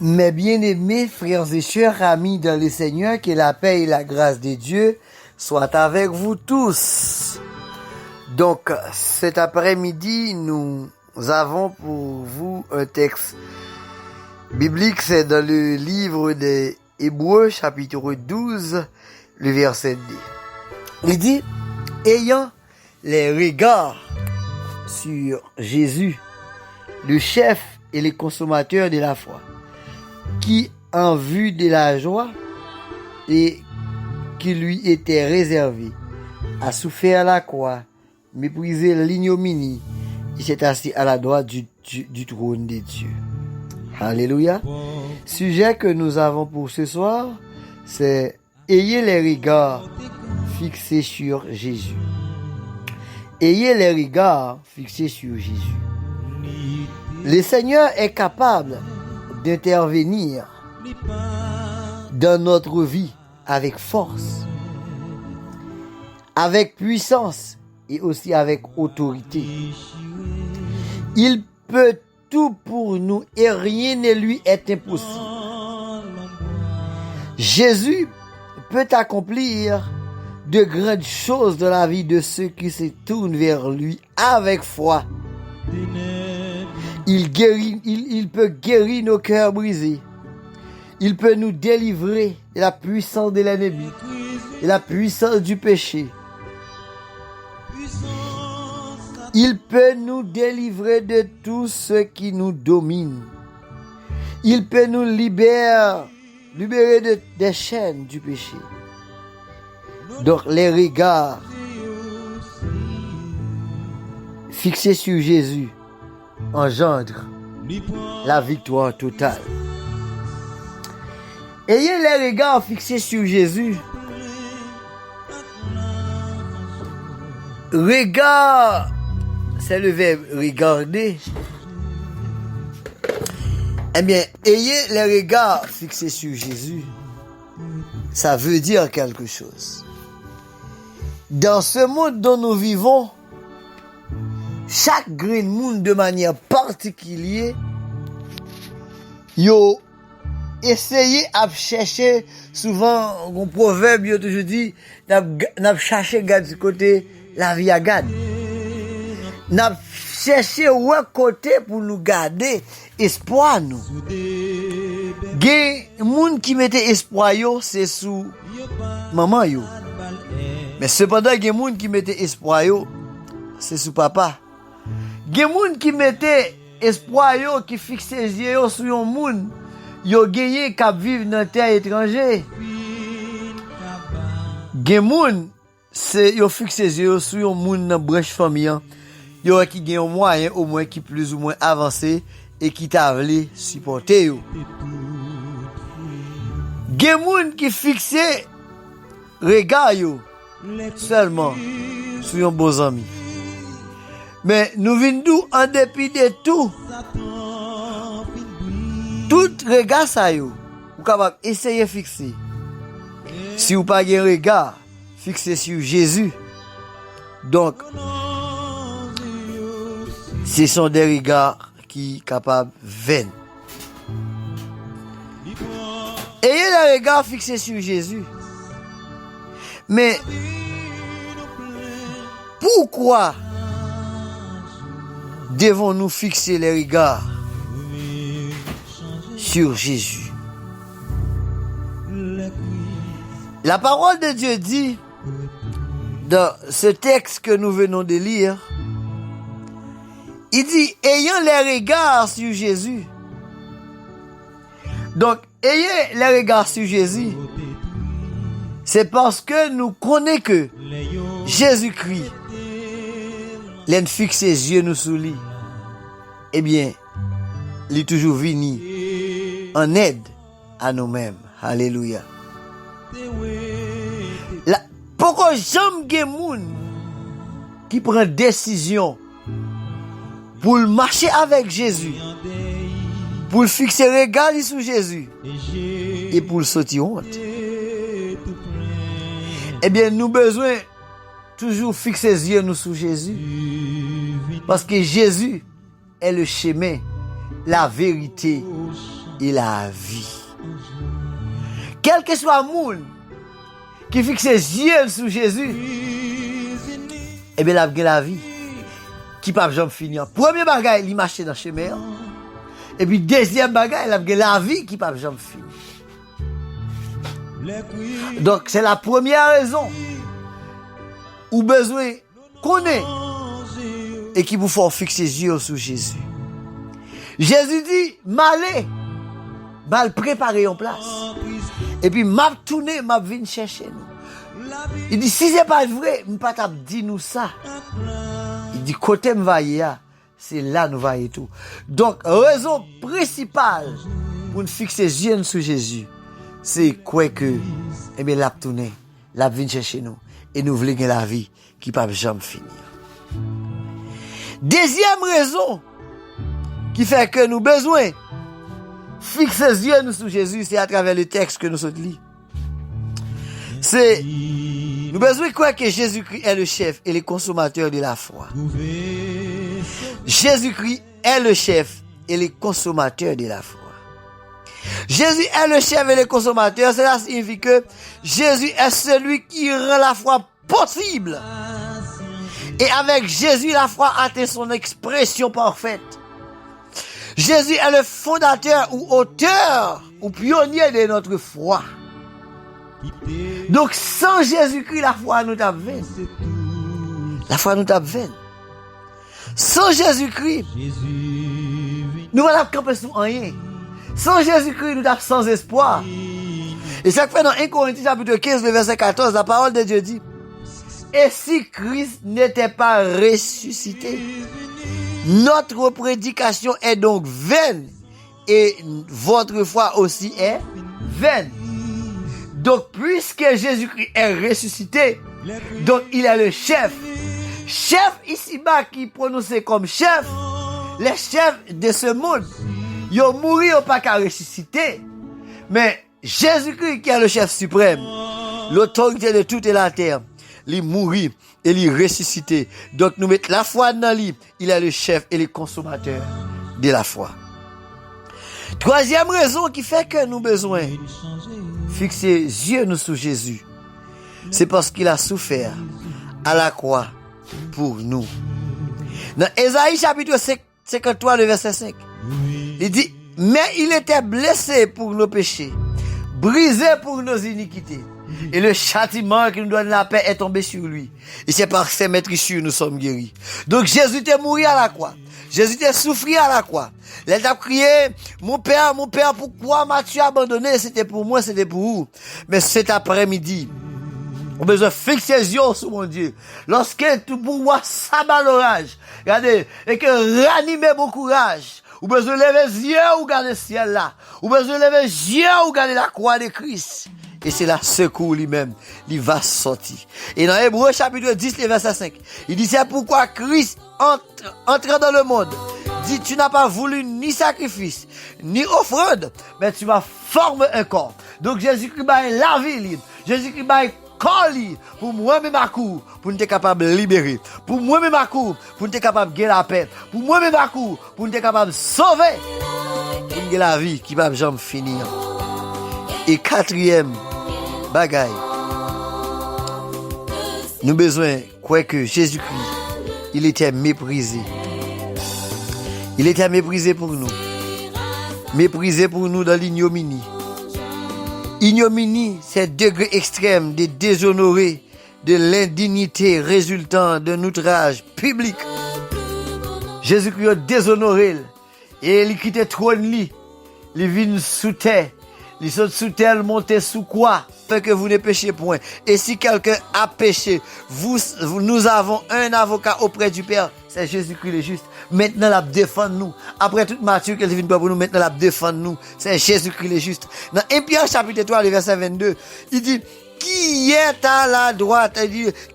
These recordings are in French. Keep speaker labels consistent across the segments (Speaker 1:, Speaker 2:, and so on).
Speaker 1: Mes bien-aimés frères et sœurs, amis dans le Seigneur, que la paix et la grâce de Dieu soient avec vous tous. Donc, cet après-midi, nous avons pour vous un texte biblique, c'est dans le livre des Hébreux, chapitre 12, le verset 2. Il dit, ayant les regards sur Jésus, le chef et le consommateur de la foi, qui, en vue de la joie et qui lui était réservée, a souffert la croix, méprisé l'ignominie, et s'est assis à la droite du trône de Dieu. Alléluia. Sujet que nous avons pour ce soir, c'est ayez les regards fixés sur Jésus. Ayez les regards fixés sur Jésus. Le Seigneur est capable d'intervenir dans notre vie avec force, avec puissance et aussi avec autorité. Il peut tout pour nous et rien ne lui est impossible. Jésus peut accomplir de grandes choses dans la vie de ceux qui se tournent vers lui avec foi. Il peut guérir nos cœurs brisés. Il peut nous délivrer de la puissance de l'ennemi, de la puissance du péché. Il peut nous délivrer de tout ce qui nous domine. Il peut nous libérer des chaînes du péché. Donc les regards fixés sur Jésus engendre la victoire totale. Ayez les regards fixés sur Jésus. Regard, c'est le verbe regarder. Eh bien, ayez les regards fixés sur Jésus. Ça veut dire quelque chose. Dans ce monde dont nous vivons, chaque grand monde de manière particulière, yo essayé à chercher, souvent, un proverbe, yo toujours dit, n'a cherché gade du côté, la vie à gade. N'a cherché ouais côté pour nous garder espoir nous. Gen moun qui mettait espoir yo, c'est sous maman yo. Mais cependant, gen moun qui mettait espoir yo, c'est sous papa. Gen moun qui mettait espoir yo, qui fixait yeux yo sur yon moun, yo gagné k'ap vivre dans terre étranger. Gen moun, c'est yo fixé yeux sur yon moun dans branche famille. Yo qui gagne un moyen au moins qui plus ou moins avancé et qui t'a voulu supporter yo. Gen moun qui fixé regard yo seulement sur yon bon ami. Mais nous venons en dépit de tout regard ça yo, ou capable essayer fixer. Si ou pas un regard fixé sur Jésus, donc ce sont des regards qui sont capables de vaines. Ayez les regards fixés sur Jésus. Mais pourquoi devons-nous fixer les regards sur Jésus? La parole de Dieu dit dans ce texte que nous venons de lire, il dit, ayant les regards sur Jésus. Donc, ayez les regards sur Jésus. C'est parce que nous connaissons que Jésus-Christ, l'en fixe ses yeux nous sous lui. Eh bien, il est toujours venu en aide à nous-mêmes. Alléluia. Pourquoi j'aime que moun qui prend décision pour marcher avec Jésus, pour fixer le regard sur Jésus et pour le sortir honte. Eh bien, nous besoin toujours fixer les yeux nous sur Jésus. Parce que Jésus est le chemin, la vérité et la vie. Quel que soit le monde qui fixe ses yeux sur Jésus, eh bien, il a la vie qui ne peut jamais finir. Premier bagage, il marche dans le chemin. Et puis, deuxième bagage, il a la vie qui ne peut jamais finir. Donc, c'est la première raison où besoin qu'on ait et qui vous faut fixer les yeux sur Jésus. Jésus dit, m'allez, mal préparer en place. Et puis, m'a tourné, m'a venu chercher nous. Il dit, si c'est pas vrai, m'pas t'a dit nous ça. Il dit, côté m'vailler, c'est là nous vailler tout. Donc, raison principale pour nous fixer les yeux sur Jésus, c'est quoi que, eh bien, l'a tourné, l'a venu chercher nous. Et nous voulons la vie qui ne peut jamais finir. Deuxième raison qui fait que nous besoin fixer les yeux sur Jésus, c'est à travers le texte que nous sommes lus. C'est, nous besoin croire que Jésus-Christ est le chef et le consommateur de la foi. Jésus-Christ est le chef et le consommateur de la foi. Jésus est le chef et le consommateur, cela signifie que Jésus est celui qui rend la foi possible. Et avec Jésus, la foi atteint son expression parfaite. Jésus est le fondateur ou auteur ou pionnier de notre foi. Donc sans Jésus-Christ, la foi nous tape vaine. La foi nous tape vaine. Sans Jésus-Christ, nous allons camper sur rien. Sans Jésus-Christ, nous sommes sans espoir. Et ça fait dans 1 Corinthiens chapitre 15, le verset 14, la parole de Dieu dit, et si Christ n'était pas ressuscité, notre prédication est donc vaine, et votre foi aussi est vaine. Donc, puisque Jésus-Christ est ressuscité, donc il est le chef. Chef ici-bas qui prononcé comme chef, les chefs de ce monde, ils ont mouru, ils n'ont pas qu'à ressusciter. Mais Jésus-Christ qui est le chef suprême, l'autorité de toute la terre, il mourit et il ressuscité. Donc nous mettons la foi dans lui. Il est le chef et le consommateur de la foi. Troisième raison qui fait que nous besoin fixer les yeux nous sur Jésus, c'est parce qu'il a souffert à la croix pour nous. Dans Ésaïe chapitre 53, le verset 5, il dit, mais il était blessé pour nos péchés, brisé pour nos iniquités. Et le châtiment qui nous donne la paix est tombé sur lui. Et c'est par ses meurtrissures nous sommes guéris. Donc Jésus était mort à la croix. Jésus était souffert à la croix. Il a crié, mon père, pourquoi m'as-tu abandonné? C'était pour moi, c'était pour vous. Mais cet après-midi, on a besoin de fixer les yeux sur mon Dieu. Lorsque tout pour moi, ça bat l'orage. Regardez, et que ranimer mon courage. Ou besoin de lever les yeux ou garder le ciel là. Ou besoin de lever les yeux ou garder la croix de Christ. Et c'est la secours lui-même, il va sortir. Et dans Hébreux chapitre 10, verset 5, il dit c'est pourquoi Christ entre dans le monde. Dit tu n'as pas voulu ni sacrifice, ni offrande, mais tu m'as formé un corps. Donc Jésus-Christ va la vie libre. Jésus-Christ va corps libre pour moi-même à coup, pour nous être capable de libérer. Pour moi-même à coup, pour nous être capable de gagner la paix. Pour moi-même à coup, pour nous être capable de sauver. Pour nous gagner la vie qui va jamais finir. Et quatrième bagaille, nous besoin quoi que Jésus-Christ, il était méprisé. Il était méprisé pour nous. Méprisé pour nous dans l'ignominie. Ignominie, c'est le degré extrême de déshonorer, de l'indignité résultant d'un outrage public. Jésus-Christ a déshonoré. Et il quittait trône, il vient sous terre. Ils sont sous terre, montés sous quoi? Fait que vous ne péchez point. Et si quelqu'un a péché, nous avons un avocat auprès du Père. C'est Jésus-Christ le juste. Maintenant, la défend nous. Après toute Matthieu qu'elle vient pour nous, maintenant, la défend nous. C'est Jésus-Christ le juste. Dans 1 Pierre chapitre 3, le verset 22, il dit, qui est à la droite,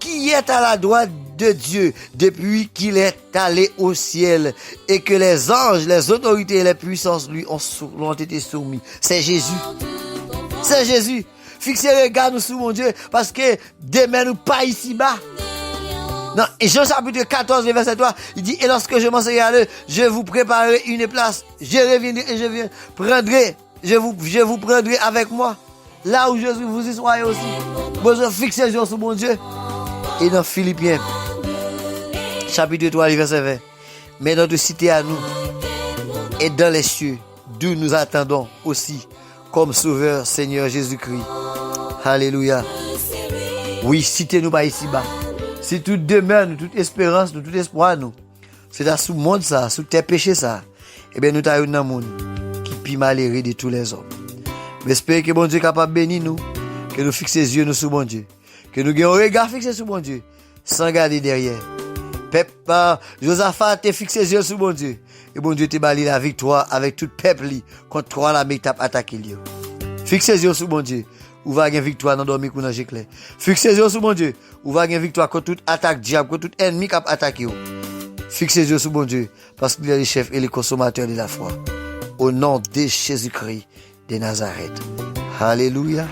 Speaker 1: qui est à la droite de Dieu depuis qu'il est allé au ciel et que les anges, les autorités et les puissances lui ont été soumis. C'est Jésus. C'est Jésus. Fixez le regard nous sur mon Dieu parce que demain nous pas ici bas. Dans Jean chapitre 14, verset 3, il dit, et lorsque je m'en serai à eux, je vous préparerai une place. Je reviendrai et je vous prendrai avec moi. Là où je suis, vous y soyez aussi. Besoin de fixer les yeux sur mon Dieu. Et dans Philippiens, chapitre 3, verset 20. Mais notre cité à nous est dans les cieux, d'où nous attendons aussi comme sauveur Seigneur Jésus-Christ. Alléluia. Oui, cité nous pas ici-bas. Si tout demeure, nous, toute espérance, nous, tout espoir, nous, c'est là sous le monde ça, sous tes péchés ça, eh bien nous t'avons dans le monde qui pis malheureux de tous les hommes. J'espère que bon Dieu est capable de bénir nous, que nous fixons les yeux nous sur bon Dieu, que nous ayons un regard fixé sur bon Dieu, sans garder derrière. Peuple, Josaphat t'a fixé les yeux sur bon Dieu, et bon Dieu t'a bali la victoire avec tout le peuple contre trois la tape attaqué lui. Fixez les yeux sur bon Dieu. Ou va gagner victoire dans dormir ou dans géclé. Fixez les yeux sur mon Dieu. Ou va gagner victoire contre toute attaque diable, contre tout ennemi qui a attaqué. Fixez les yeux sur mon Dieu. Parce qu'il est le chef et le consommateur de la foi. Au nom de Jésus-Christ de Nazareth. Alléluia.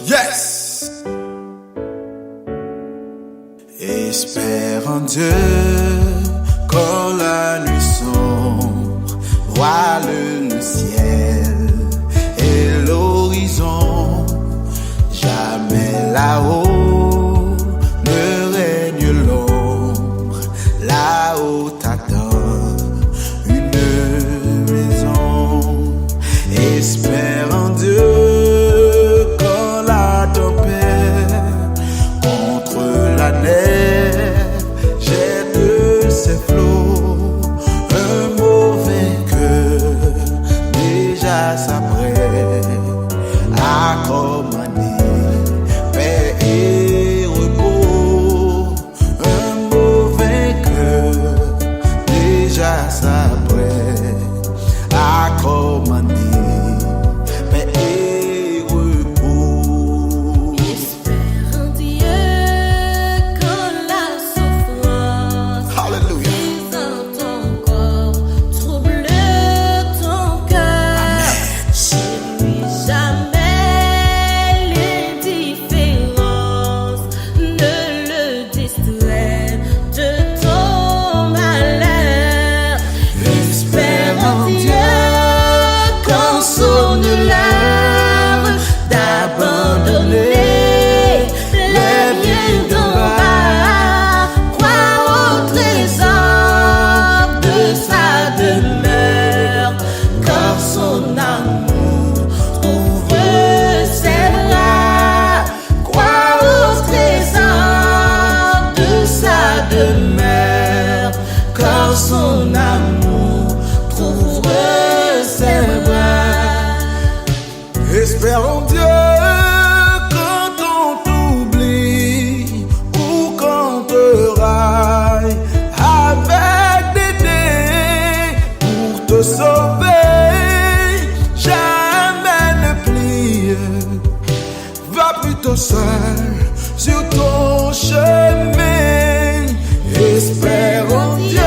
Speaker 2: Yes. Espère en Dieu quand la nuit sombre voile le ciel et l'horizon. Jamais là-haut ne règne l'ombre. Là-haut t'attend une maison. Espère en Dieu. Jette ses flots, un mauvais cœur déjà s'apprête à commander paix et repos. Un mauvais cœur déjà s'apprête à commander paix et repos.
Speaker 3: Espère en Dieu. Son amour trouve ses bras.
Speaker 2: Espère en Dieu quand on t'oublie ou quand te raille avec des dés pour te sauver. Jamais ne plie, va plutôt seul sur ton chemin. Espère en Dieu.